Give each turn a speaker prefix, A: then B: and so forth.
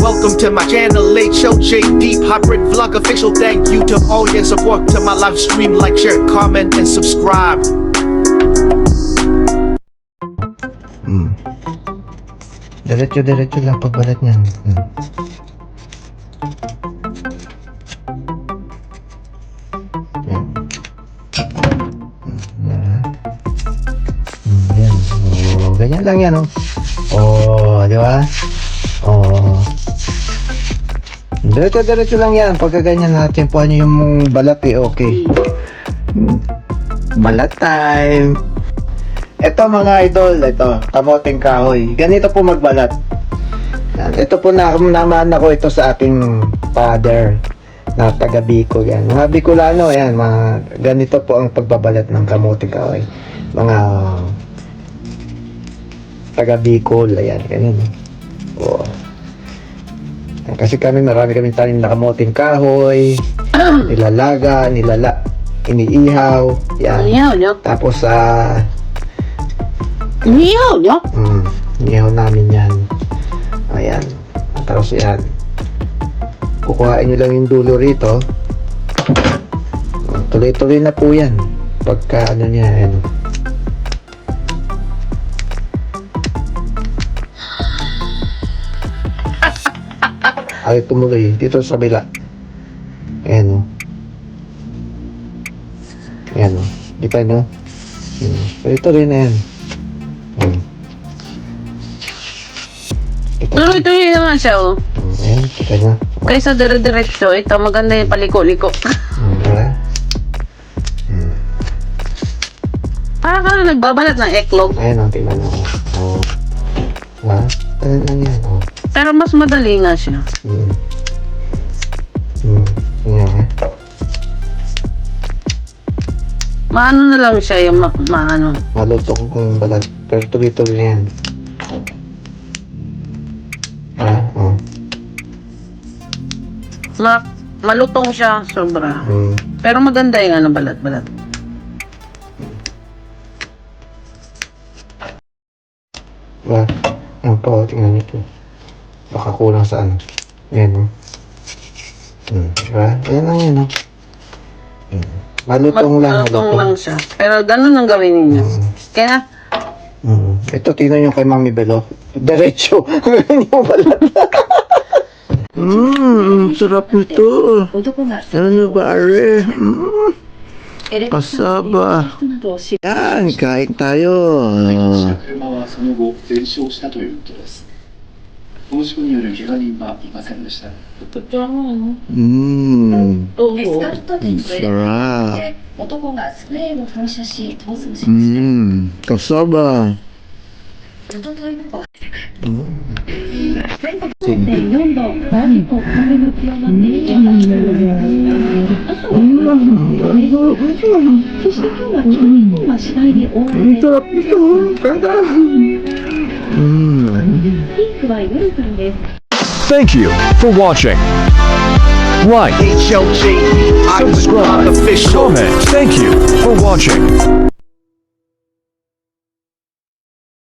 A: welcome to my channel, Late Show JD Hybrid Vlog Official. Thank you to all your support to my live stream. Like, share, comment, and subscribe.
B: Diretso lang pagbalat niyan. Yan. Oh, ganyan lang yan, oh. Oh, di ba? Oh. Diretso lang yan. Pagka ganyan natin po yung balat, eh, okay. Balat time. Ito mga idol, ito, kamoting kahoy. Ganito po magbalat. Yan. Ito po naman ako ito sa ating father na taga Bicol yan. Mga Bicolano yan, mga ganito po ang pagbabalat ng kamoting kahoy. Mga taga Bicol, ayan, ganyan. Oh. Kasi marami kami tanim na kamoting kahoy, nilalaga, iniihaw, yan. Tapos
C: inihaw nyo?
B: Inihaw namin yan. Ayan. Tapos yan. Kukuhain nyo lang yung dulo rito. Tuloy-tuloy na po yan. Pagka ano niya, ayan. Ay, tumuloy. Dito sa kabila. Ayan o. Ayan o. Di pa no? Tuloy-tuloy na yan.
C: Tuloy-tuloy naman siya, oh.
B: Ayan, kita nyo.
C: Kaysa dire-diretso, ito maganda yung paliko-liko.
B: Diba?
C: Parang ka na nagbabalat ng eklog.
B: Ayan o, tingnan mo. O. Diba? Tagal lang yan, o.
C: Pero mas madali nga siya.
B: Ayan.
C: Maano na lang siya yung maano.
B: Malutong kung balat. Pero tuloy-tuloy na yan.
C: Malutong siya, sobra. Pero maganda yung ano, balat-balat.
B: Diba? Ayan po, tingnan nyo po. Baka kulang sa ano. Ayan o. Diba? Ayan lang yan o. Malutong lang.
C: Malutong lang siya. Pero ganun ang gawin ninyo. Kaya,
B: ito, tingnan nyo kay Mami Belo. Diretso. Yung balat. Sarap nito. Ano ba, are? Kasaba. Yan, kain tayo.
D: 車はその後全焼したということです。この事故による怪我人はいませんでした。
B: Sarap.
E: 男がスプレーを噴射し逃走しました。
B: Kasaba.
E: おとといの全国4度大規模風が強まっていそして今日は北日本は次第に大雨でピークは夜からです。
F: Thank you for watching. Like,
A: Late Show JD Hybrid Vlog
F: subscribe,
A: Official.
F: comment. Thank you for watching.